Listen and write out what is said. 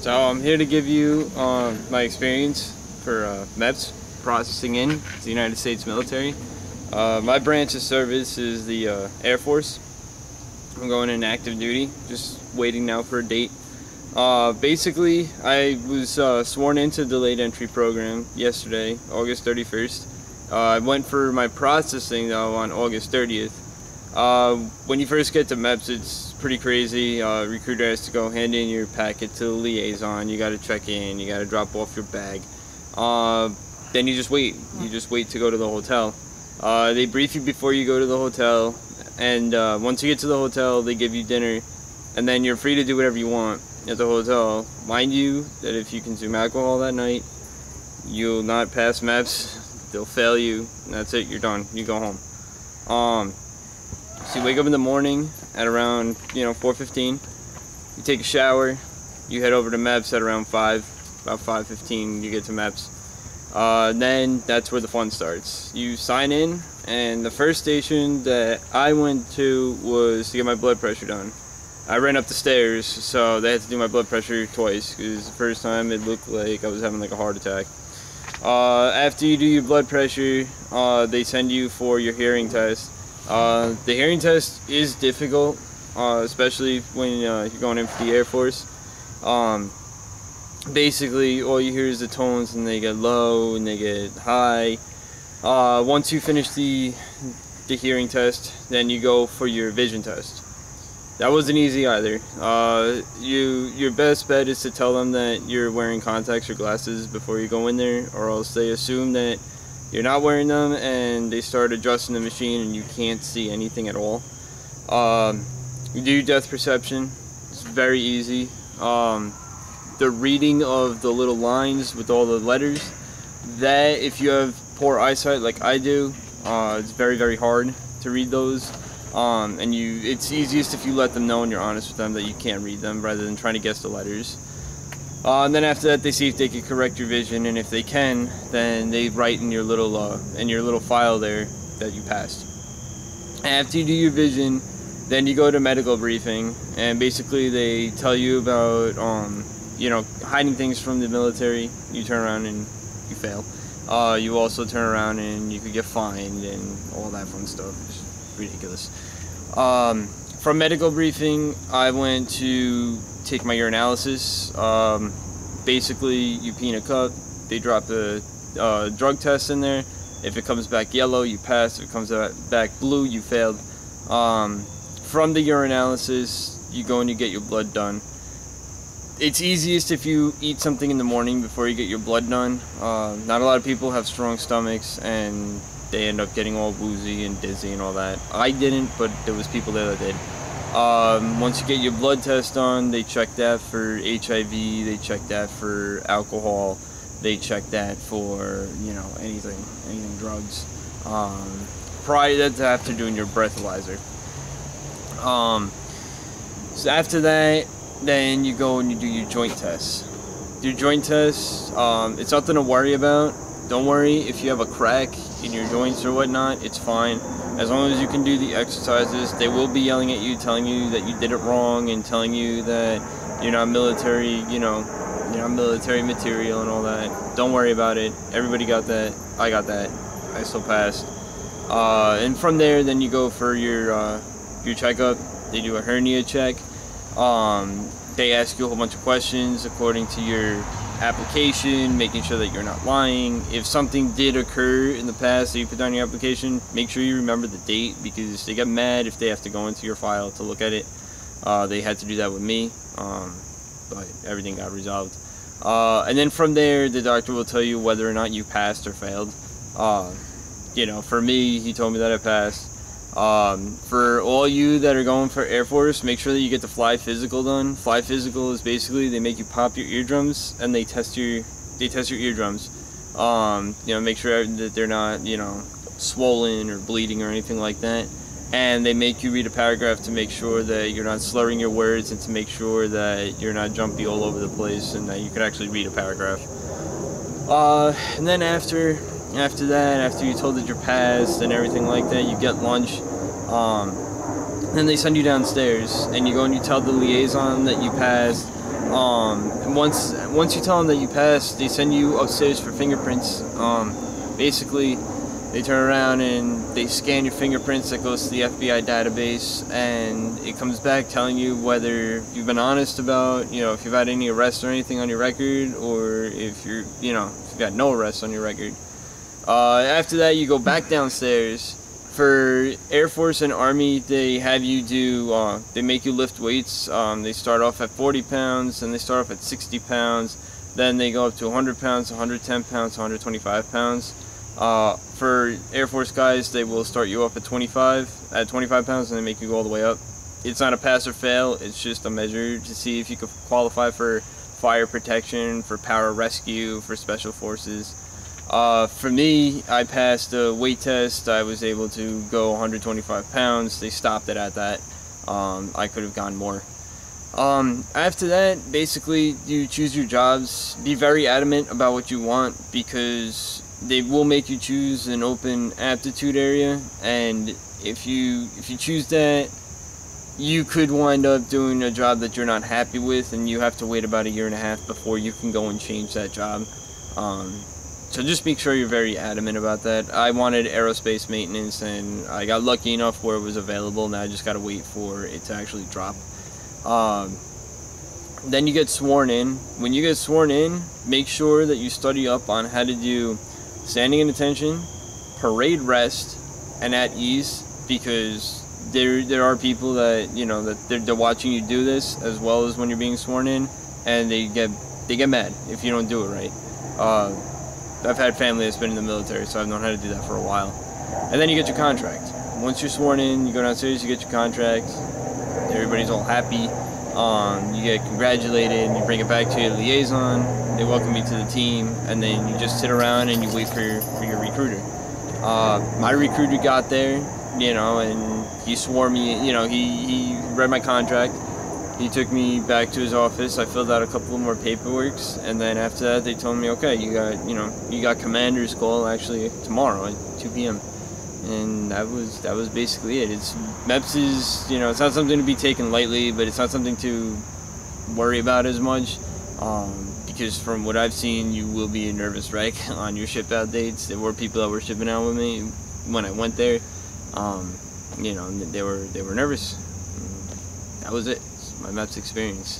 So I'm here to give you my experience for MEPS, processing in the United States military. My branch of service is the Air Force. I'm going in active duty, just waiting now for a date. Basically, I was sworn into the delayed entry program yesterday, August 31st. I went for my processing though on August 30th. When you first get to MEPS, it's pretty crazy. Recruiter has to go hand in your packet to the liaison. You got to check in. You got to drop off your bag. Then you just wait. You just wait to go to the hotel. They brief you before you go to the hotel, and once you get to the hotel, they give you dinner, and then you're free to do whatever you want at the hotel. Mind you that if you consume alcohol that night, you'll not pass MEPS. They'll fail you, and that's it. You're done. You go home. So you wake up in the morning at around 4:15. You take a shower. You head over to MEPS at around 5, about 5:15. You get to MEPS. Then that's where the fun starts. You sign in, and the first station that I went to was to get my blood pressure done. I ran up the stairs, so they had to do my blood pressure twice, because the first time it looked like I was having like a heart attack. After you do your blood pressure, they send you for your hearing test. The hearing test is difficult, especially when you're going in for the Air Force. Basically, all you hear is the tones, and they get low and they get high. Once you finish the hearing test, then you go for your vision test. That wasn't easy either. Your best bet is to tell them that you're wearing contacts or glasses before you go in there, or else they assume that you're not wearing them and they start adjusting the machine and you can't see anything at all. You do depth perception. It's very easy. The reading of the little lines with all the letters, that if you have poor eyesight like I do, it's very, very hard to read those. And it's easiest if you let them know and you're honest with them that you can't read them, rather than trying to guess the letters. And then after that, they see if they can correct your vision, and if they can, then they write in your little file there that you passed. After you do your vision, then you go to medical briefing, and basically they tell you about hiding things from the military. You turn around and you fail. You also turn around and you could get fined and all that fun stuff. It's ridiculous. From medical briefing, I went to take my urinalysis. Basically, you pee in a cup. They drop the drug test in there. If it comes back yellow, you pass. If it comes back blue, you failed. From the urinalysis, you go and you get your blood done. It's easiest if you eat something in the morning before you get your blood done. Not a lot of people have strong stomachs, and they end up getting all woozy and dizzy and all that. I didn't, but there was people there that did. Once you get your blood test done, they check that for HIV, they check that for alcohol, they check that for, anything drugs. That's after doing your breathalyzer. So after that, then you go and you do your joint tests. Your joint tests, it's nothing to worry about. Don't worry if you have a crack in your joints or whatnot, it's fine. As long as you can do the exercises. They will be yelling at you, telling you that you did it wrong, and telling you that you're not military, you're not military material and all that. Don't worry about it. Everybody got that. I got that. I still passed. And from there, then you go for your checkup. They do a hernia check. They ask you a whole bunch of questions according to your application, making sure that you're not lying. If something did occur in the past that you put on your application, make sure you remember the date, because they get mad if they have to go into your file to look at it. They had to do that with me, but everything got resolved. And then from there, the doctor will tell you whether or not you passed or failed. For me, he told me that I passed. For all you that are going for Air Force, make sure that you get the fly physical done. Fly physical is basically they make you pop your eardrums and they test your eardrums. Make sure that they're not, swollen or bleeding or anything like that. And they make you read a paragraph to make sure that you're not slurring your words, and to make sure that you're not jumpy all over the place, and that you can actually read a paragraph. And then after that, after you told that you're passed and everything like that, you get lunch. Then they send you downstairs, and you go and you tell the liaison that you passed, And once you tell them that you passed, they send you upstairs for fingerprints. Basically, they turn around and they scan your fingerprints. That goes to the FBI database, and it comes back telling you whether you've been honest about, if you've had any arrests or anything on your record, or if if you've got no arrests on your record. After that, you go back downstairs. For Air Force and Army, they have you do, they make you lift weights. They start off at 40 pounds, and they start off at 60 pounds. Then they go up to 100 pounds, 110 pounds, 125 pounds. For Air Force guys, they will start you off at 25 pounds, and they make you go all the way up. It's not a pass or fail, it's just a measure to see if you could qualify for fire protection, for pararescue, for special forces. For me, I passed a weight test. I was able to go 125 pounds. They stopped it at that. I could have gone more. After that, basically, you choose your jobs. Be very adamant about what you want, because they will make you choose an open aptitude area, and if you choose that, you could wind up doing a job that you're not happy with, and you have to wait about 1.5 years before you can go and change that job. So just make sure you're very adamant about that. I wanted aerospace maintenance, and I got lucky enough where it was available. Now I just got to wait for it to actually drop. Then you get sworn in. When you get sworn in, make sure that you study up on how to do standing in attention, parade rest, and at ease, because there are people that that they're watching you do this as well as when you're being sworn in, and they get mad if you don't do it right. I've had family that's been in the military, so I've known how to do that for a while. And then you get your contract. Once you're sworn in, you go downstairs, you get your contract. Everybody's all happy. You get congratulated, and you bring it back to your liaison. They welcome you to the team, and then you just sit around and you wait for your recruiter. My recruiter got there, and he swore me. He read my contract. He took me back to his office. I filled out a couple more paperworks, and then after that, they told me, okay, you got commander's call actually tomorrow at 2 p.m. And that was basically it. MEPS is, it's not something to be taken lightly, but it's not something to worry about as much, because from what I've seen, you will be a nervous wreck on your ship out dates. There were people that were shipping out with me when I went there. They were nervous. That was it. My MEPS experience.